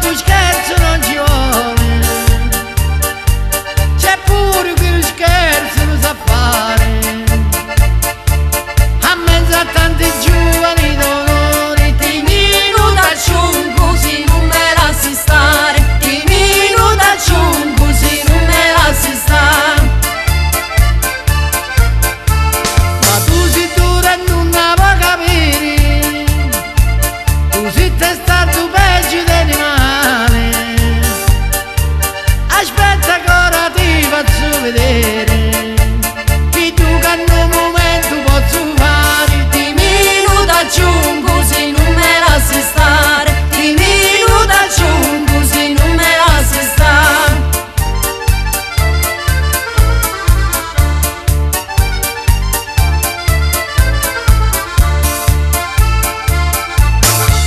tu scherzo non ci vuole, c'è pure chi lo scherzo lo sa fare, a mezzo a tanti giovani dolori, ti minuta ciun così non me la si stare, ti minuta ciun così non me la si stare. Ma tu sei dura e non la puoi capire, tu sei testato peggio dell'animale, aspetta che ora ti faccio vedere, che tu che in un momento posso fare, ti minuta giù così non me la si stare, ti minuta giù così non me la si stare.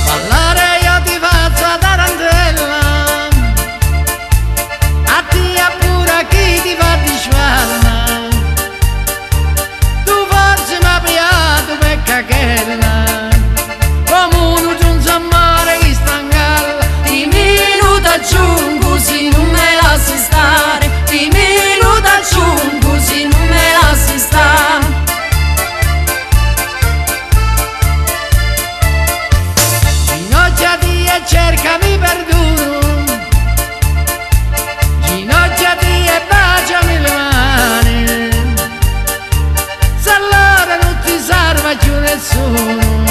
Ballare io ti faccio la tarantella, a te a pure chi ti fa di sfalla, tu forse mi hai piato per cacchella, come uno giunge a mare che sta in galla, ti minuta giù così non me la si stare, ti minuta giù così non me la si stare. Ginocchiati e cercami perdono, ginocchiati e baciami le mani, se allora non ti serve più nessuno,